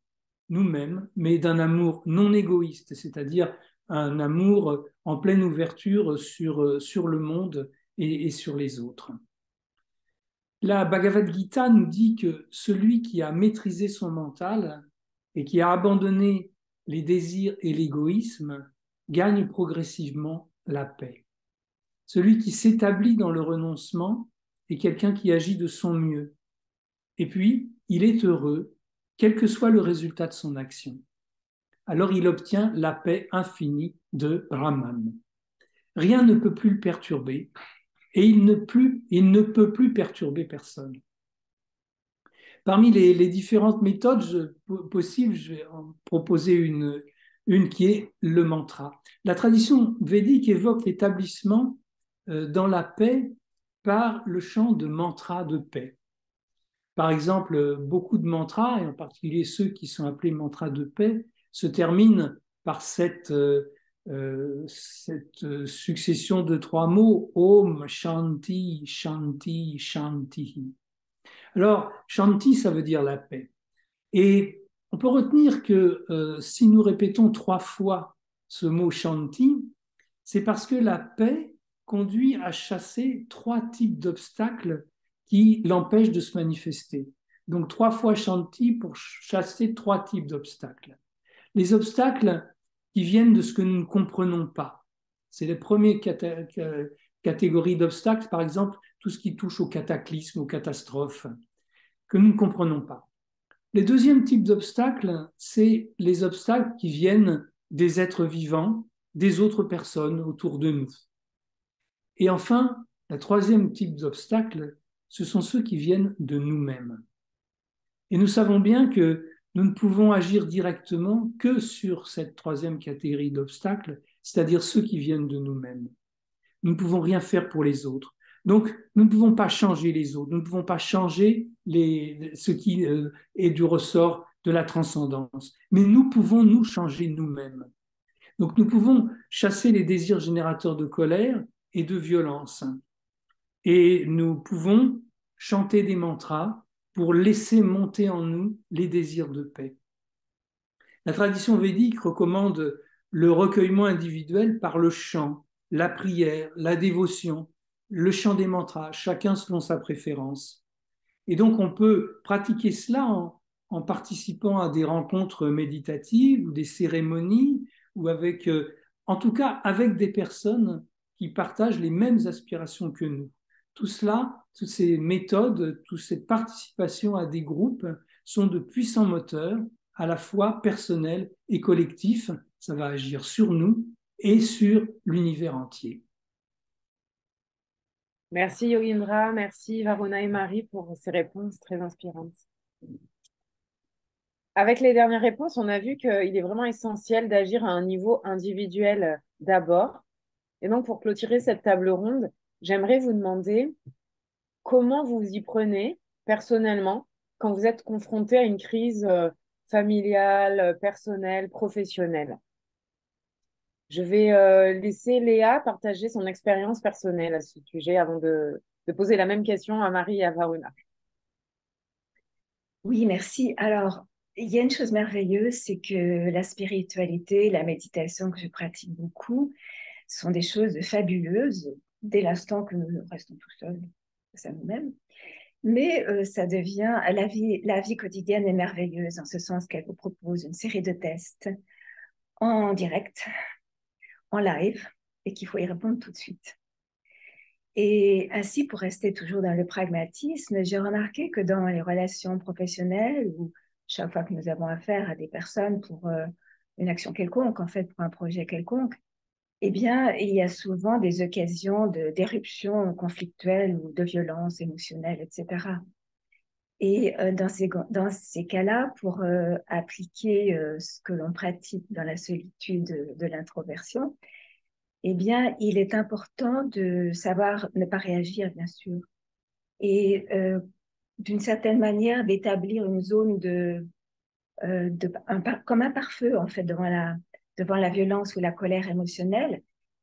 G: nous-mêmes, mais d'un amour non égoïste, c'est-à-dire un amour en pleine ouverture sur le monde et sur les autres. La Bhagavad Gita nous dit que celui qui a maîtrisé son mental et qui a abandonné les désirs et l'égoïsme gagne progressivement la paix. Celui qui s'établit dans le renoncement est quelqu'un qui agit de son mieux. Et puis, il est heureux, quel que soit le résultat de son action. Alors il obtient la paix infinie de Brahman. Rien ne peut plus le perturber et il ne peut plus perturber personne. Parmi les différentes méthodes possibles, je vais en proposer une qui est le mantra. La tradition védique évoque l'établissement dans la paix par le chant de mantras de paix. Par exemple, beaucoup de mantras, et en particulier ceux qui sont appelés mantras de paix, se terminent par cette succession de 3 mots, Om, Shanti, Shanti, Shanti. Alors, Shanti, ça veut dire la paix. Et on peut retenir que si nous répétons 3 fois ce mot Shanti, c'est parce que la paix conduit à chasser 3 types d'obstacles qui l'empêchent de se manifester. Donc 3 fois Shanti pour chasser 3 types d'obstacles. Les obstacles qui viennent de ce que nous ne comprenons pas. C'est les premières catégories d'obstacles, par exemple, tout ce qui touche au cataclysme, aux catastrophes, que nous ne comprenons pas. Les deuxièmes types d'obstacles, c'est les obstacles qui viennent des êtres vivants, des autres personnes autour de nous. Et enfin, le troisième type d'obstacles, ce sont ceux qui viennent de nous-mêmes. Et nous savons bien que nous ne pouvons agir directement que sur cette troisième catégorie d'obstacles, c'est-à-dire ceux qui viennent de nous-mêmes. Nous ne pouvons rien faire pour les autres. Donc, nous ne pouvons pas changer les autres, nous ne pouvons pas changer ce qui est du ressort de la transcendance. Mais nous pouvons nous changer nous-mêmes. Donc, nous pouvons chasser les désirs générateurs de colère et de violence. Et nous pouvons chanter des mantras pour laisser monter en nous les désirs de paix. La tradition védique recommande le recueillement individuel par le chant, la prière, la dévotion, le chant des mantras, chacun selon sa préférence. Et donc on peut pratiquer cela en participant à des rencontres méditatives ou des cérémonies, ou avec, en tout cas avec des personnes qui partagent les mêmes aspirations que nous. Tout cela, toutes ces méthodes, toute cette participation à des groupes sont de puissants moteurs, à la fois personnels et collectifs. Ça va agir sur nous et sur l'univers entier.
B: Merci Yogendra, merci Varuna et Marie pour ces réponses très inspirantes. Avec les dernières réponses, on a vu qu'il est vraiment essentiel d'agir à un niveau individuel d'abord. Et donc, pour clôturer cette table ronde, j'aimerais vous demander comment vous y prenez personnellement quand vous êtes confronté à une crise familiale, personnelle, professionnelle. Je vais laisser Léa partager son expérience personnelle à ce sujet avant de poser la même question à Marie et à Varuna.
E: Oui, merci. Alors, il y a une chose merveilleuse, c'est que la spiritualité, la méditation que je pratique beaucoup, sont des choses fabuleuses dès l'instant que nous restons tout seuls face à nous-mêmes. Mais ça devient, la vie quotidienne est merveilleuse en ce sens qu'elle vous propose une série de tests en direct, en live, et qu'il faut y répondre tout de suite. Et ainsi, pour rester toujours dans le pragmatisme, j'ai remarqué que dans les relations professionnelles, où chaque fois que nous avons affaire à des personnes pour une action quelconque, en fait, pour un projet quelconque, eh bien, il y a souvent des occasions d'éruption conflictuelle ou de violence émotionnelle, etc. Et dans ces cas-là, pour appliquer ce que l'on pratique dans la solitude de l'introversion, eh bien, il est important de savoir ne pas réagir, bien sûr, et d'une certaine manière d'établir une zone comme un pare-feu, en fait, devant la violence ou la colère émotionnelle,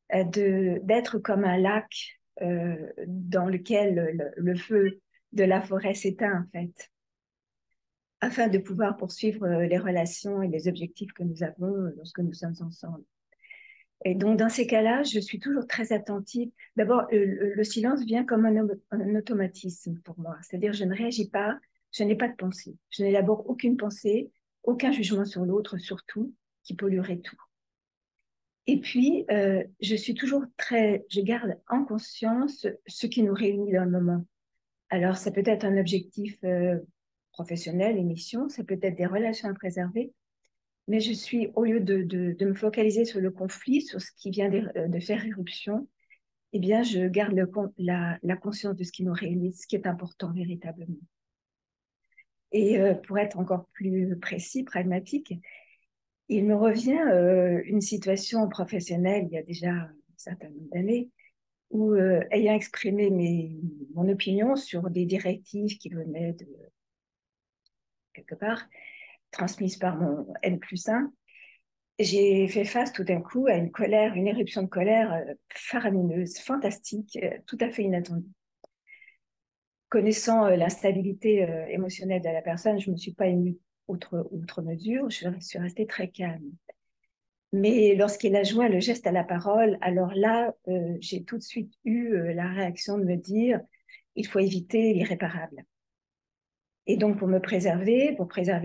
E: d'être comme un lac dans lequel le feu de la forêt s'éteint, en fait, afin de pouvoir poursuivre les relations et les objectifs que nous avons lorsque nous sommes ensemble. Et donc, dans ces cas-là, je suis toujours très attentive. D'abord, le silence vient comme un automatisme pour moi. C'est-à-dire, je ne réagis pas, je n'ai pas de pensée. Je n'élabore aucune pensée, aucun jugement sur l'autre, surtout, qui polluerait tout. Et puis, je garde en conscience ce qui nous réunit dans le moment. Alors, ça peut être un objectif professionnel, une mission, ça peut être des relations à préserver, mais au lieu de me focaliser sur le conflit, sur ce qui vient de faire éruption, eh bien, je garde la conscience de ce qui nous réunit, ce qui est important véritablement. Et pour être encore plus précis, pragmatique, il me revient une situation professionnelle il y a déjà un certain nombre d'années où, ayant exprimé mon opinion sur des directives qui venaient de quelque part, transmises par mon N+1, j'ai fait face tout d'un coup à une éruption de colère faramineuse, fantastique, tout à fait inattendue. Connaissant l'instabilité émotionnelle de la personne, je ne me suis pas émue outre mesure, je suis restée très calme. Mais lorsqu'il a joint le geste à la parole, alors là, j'ai tout de suite eu la réaction de me dire « il faut éviter l'irréparable ». Et donc, pour préserver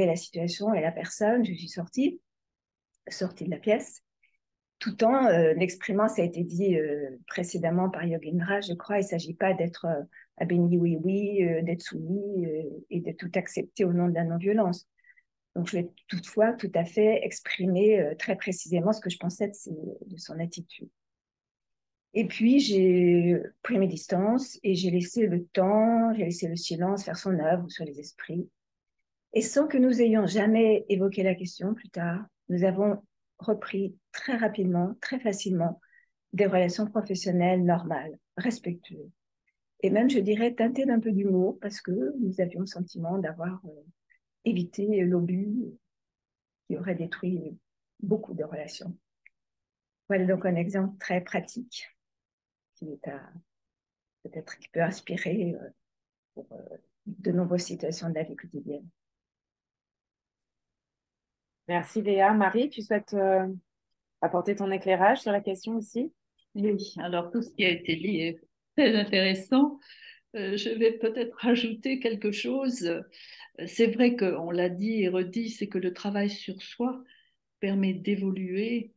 E: la situation et la personne, je suis sortie de la pièce tout en exprimant, ça a été dit précédemment par Yogendra, je crois, il ne s'agit pas d'être à béni oui, d'être soumis et de tout accepter au nom de la non-violence. Donc, je vais toutefois tout à fait exprimer très précisément ce que je pensais de son attitude. Et puis, j'ai pris mes distances et j'ai laissé le temps, j'ai laissé le silence faire son œuvre sur les esprits. Et sans que nous ayons jamais évoqué la question plus tard, nous avons repris très rapidement, très facilement, des relations professionnelles normales, respectueuses. Et même, je dirais, teintées d'un peu d'humour parce que nous avions le sentiment d'avoir évité l'obus qui aurait détruit beaucoup de relations. Voilà donc un exemple très pratique qui est peut-être qui peut inspirer pour de nombreuses situations de la vie quotidienne.
B: Merci Léa. Marie, tu souhaites apporter ton éclairage sur la question aussi?
J: Oui, alors tout ce qui a été dit est très intéressant. Je vais peut-être rajouter quelque chose. C'est vrai qu'on l'a dit et redit, c'est que le travail sur soi permet d'évoluer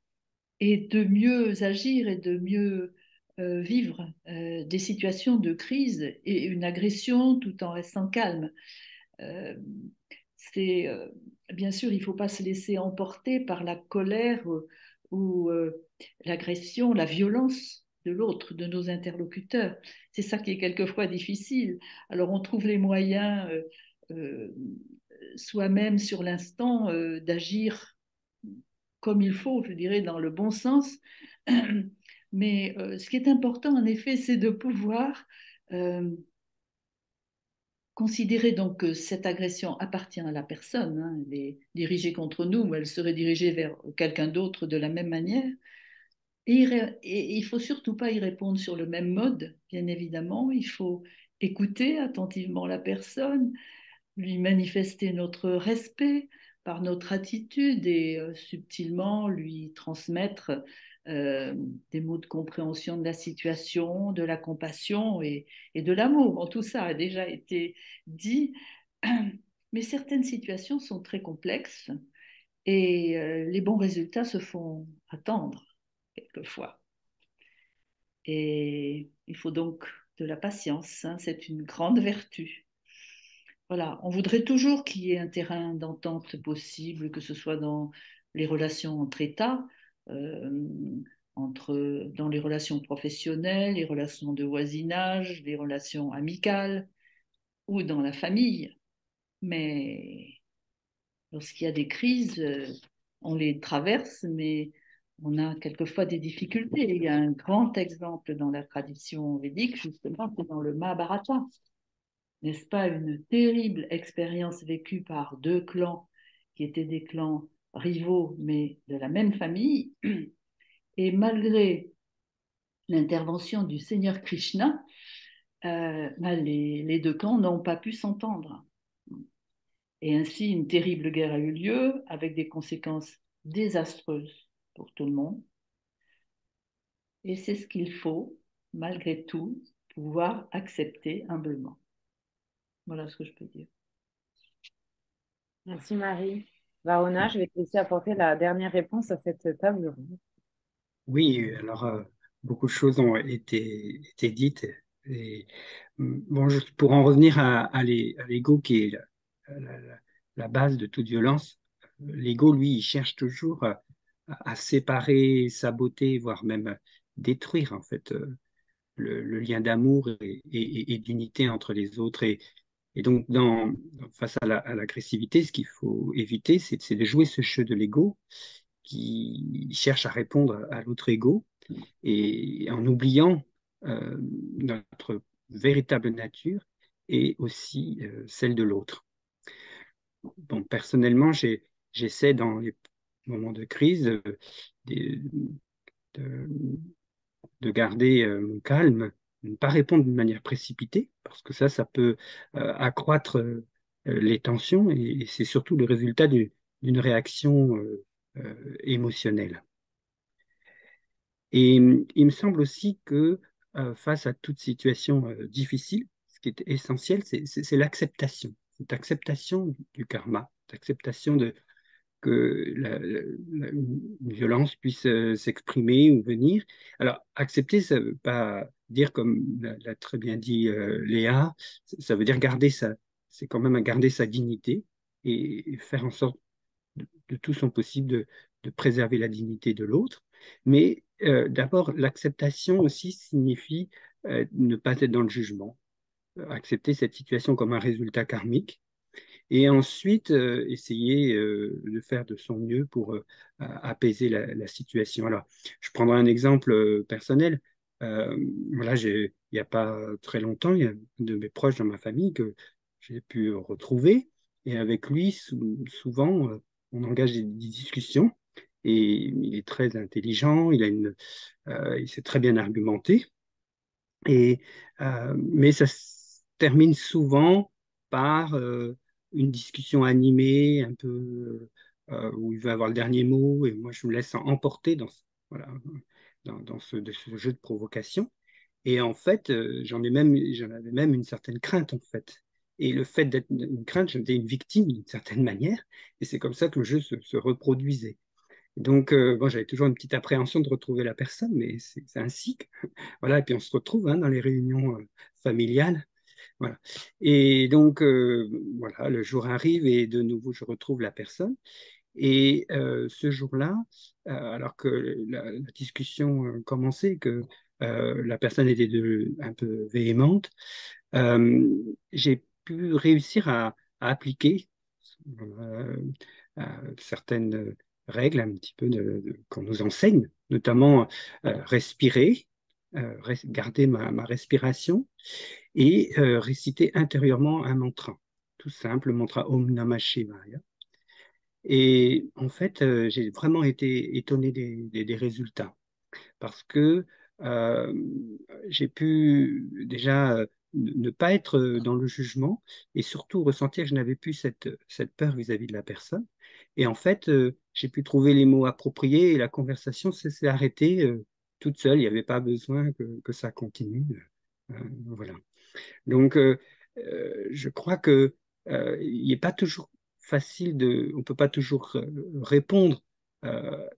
J: et de mieux agir et de mieux vivre des situations de crise et une agression tout en restant calme. Bien sûr, il ne faut pas se laisser emporter par la colère ou l'agression, la violence de l'autre, de nos interlocuteurs. C'est ça qui est quelquefois difficile. Alors on trouve les moyens soi-même sur l'instant d'agir comme il faut, je dirais, dans le bon sens. Mais ce qui est important, en effet, c'est de pouvoir considérer donc que cette agression appartient à la personne, hein, elle est dirigée contre nous, ou elle serait dirigée vers quelqu'un d'autre de la même manière. Et il ne faut surtout pas y répondre sur le même mode, bien évidemment. Il faut écouter attentivement la personne, lui manifester notre respect par notre attitude et subtilement lui transmettre des mots de compréhension de la situation, de la compassion et de l'amour. Bon, tout ça a déjà été dit, mais certaines situations sont très complexes et les bons résultats se font attendre quelquefois. Et il faut donc de la patience, hein, c'est une grande vertu. Voilà, on voudrait toujours qu'il y ait un terrain d'entente possible, que ce soit dans les relations entre États, dans les relations professionnelles, les relations de voisinage, les relations amicales ou dans la famille. Mais lorsqu'il y a des crises, on les traverse, mais on a quelquefois des difficultés. Il y a un grand exemple dans la tradition védique, justement, c'est dans le Mahabharata. N'est-ce pas une terrible expérience vécue par deux clans qui étaient des clans rivaux, mais de la même famille. Et malgré l'intervention du Seigneur Krishna, les deux clans n'ont pas pu s'entendre. Et ainsi, une terrible guerre a eu lieu avec des conséquences désastreuses pour tout le monde. Et c'est ce qu'il faut, malgré tout, pouvoir accepter humblement. Voilà ce que je peux dire.
B: Merci Marie. Varona, je vais te laisser apporter la dernière réponse à cette table ronde.
I: Oui, alors beaucoup de choses ont été dites. Et, bon, pour en revenir à l'ego qui est la base de toute violence, l'ego, lui, il cherche toujours à séparer, saboter, voire même détruire en fait le lien d'amour et d'unité entre les autres. Et donc, face à l'agressivité, ce qu'il faut éviter, c'est de jouer ce jeu de l'ego qui cherche à répondre à l'autre ego et en oubliant notre véritable nature et aussi celle de l'autre. Bon, personnellement, j'essaie dans les moments de crise de, de- de garder mon calme, de ne pas répondre d'une manière précipitée, parce que ça peut accroître les tensions et c'est surtout le résultat d'une réaction émotionnelle. Et il me semble aussi que face à toute situation difficile, ce qui est essentiel, c'est l'acceptation. Cette acceptation du karma, l'acceptation que une violence puisse s'exprimer ou venir. Alors, accepter, ça ne veut pas dire, comme l'a très bien dit Léa, ça veut dire c'est quand même à garder sa dignité et faire en sorte de tout son possible de préserver la dignité de l'autre. Mais d'abord, l'acceptation aussi signifie ne pas être dans le jugement, accepter cette situation comme un résultat karmique, et ensuite essayer de faire de son mieux pour apaiser la situation. Alors, je prendrai un exemple personnel. Voilà, il n'y a pas très longtemps, il y a un de mes proches dans ma famille que j'ai pu retrouver, et avec lui, souvent, on engage des discussions, et il est très intelligent, il sait très bien argumenter, mais ça se termine souvent par une discussion animée, un peu où il veut avoir le dernier mot, et moi je me laisse emporter voilà, dans ce jeu de provocation. Et en fait, j'en avais même une certaine crainte en fait. Et le fait d'être une crainte, j'étais une victime d'une certaine manière, et c'est comme ça que le jeu se reproduisait. Donc, bon, j'avais toujours une petite appréhension de retrouver la personne, mais c'est ainsi. Voilà, et puis on se retrouve hein, dans les réunions familiales. Voilà. Et donc, voilà, le jour arrive et de nouveau, je retrouve la personne. Et ce jour-là, alors que la discussion commençait, que la personne était un peu véhémente, j'ai pu réussir à appliquer euh, certaines règles un petit peu qu'on nous enseigne, notamment respirer, garder ma respiration et réciter intérieurement un mantra, tout simple, le mantra Om Namah Shivaya. Et en fait, j'ai vraiment été étonné des résultats parce que euh, j'ai pu déjà ne pas être dans le jugement et surtout ressentir que je n'avais plus cette peur vis-à-vis de la personne. Et en fait, j'ai pu trouver les mots appropriés et la conversation s'est arrêtée toute seule. Il n'y avait pas besoin que ça continue. Voilà. Donc, je crois que il n'est pas toujours facile on peut pas toujours répondre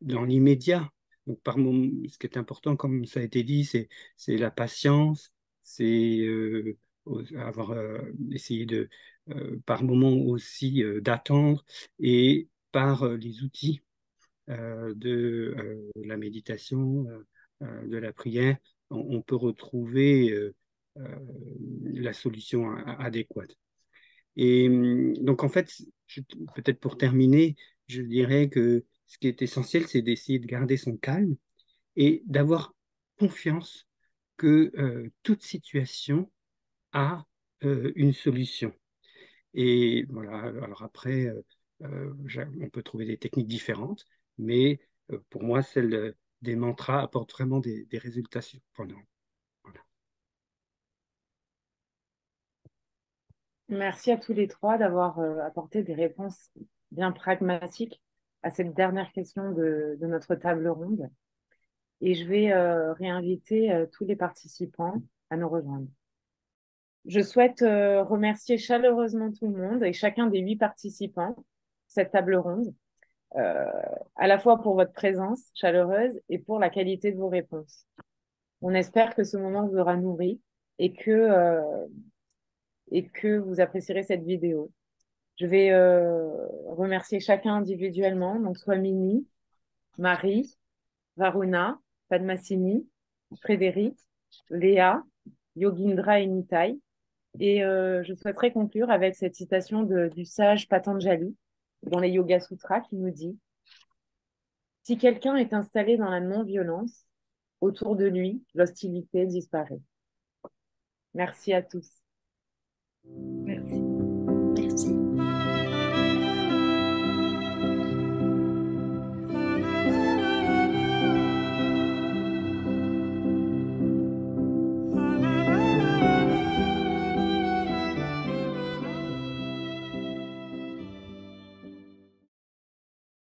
I: dans l'immédiat. Donc, ce qui est important, comme ça a été dit, c'est la patience, c'est essayer par moment aussi d'attendre et par les outils de la méditation, de la prière, on peut retrouver euh, la solution adéquate. Et donc, en fait, peut-être pour terminer, je dirais que ce qui est essentiel, c'est d'essayer de garder son calme et d'avoir confiance que toute situation a une solution. Et voilà, alors après, on peut trouver des techniques différentes, mais pour moi, celle des mantras apporte vraiment des résultats surprenants. Voilà.
B: Merci à tous les trois d'avoir apporté des réponses bien pragmatiques à cette dernière question de notre table ronde. Et je vais réinviter tous les participants à nous rejoindre. Je souhaite remercier chaleureusement tout le monde et chacun des 8 participants de cette table ronde, euh, à la fois pour votre présence chaleureuse et pour la qualité de vos réponses. On espère que ce moment vous aura nourri et que vous apprécierez cette vidéo. Je vais remercier chacun individuellement, donc Swamini, Marie, Varuna, Padmasini, Frédéric, Léa, Yogindra et Nitai. Et je souhaiterais conclure avec cette citation du sage Patanjali dans les Yoga Sutras qui nous dit « Si quelqu'un est installé dans la non-violence, autour de lui, l'hostilité disparaît. » Merci à tous.
J: Merci.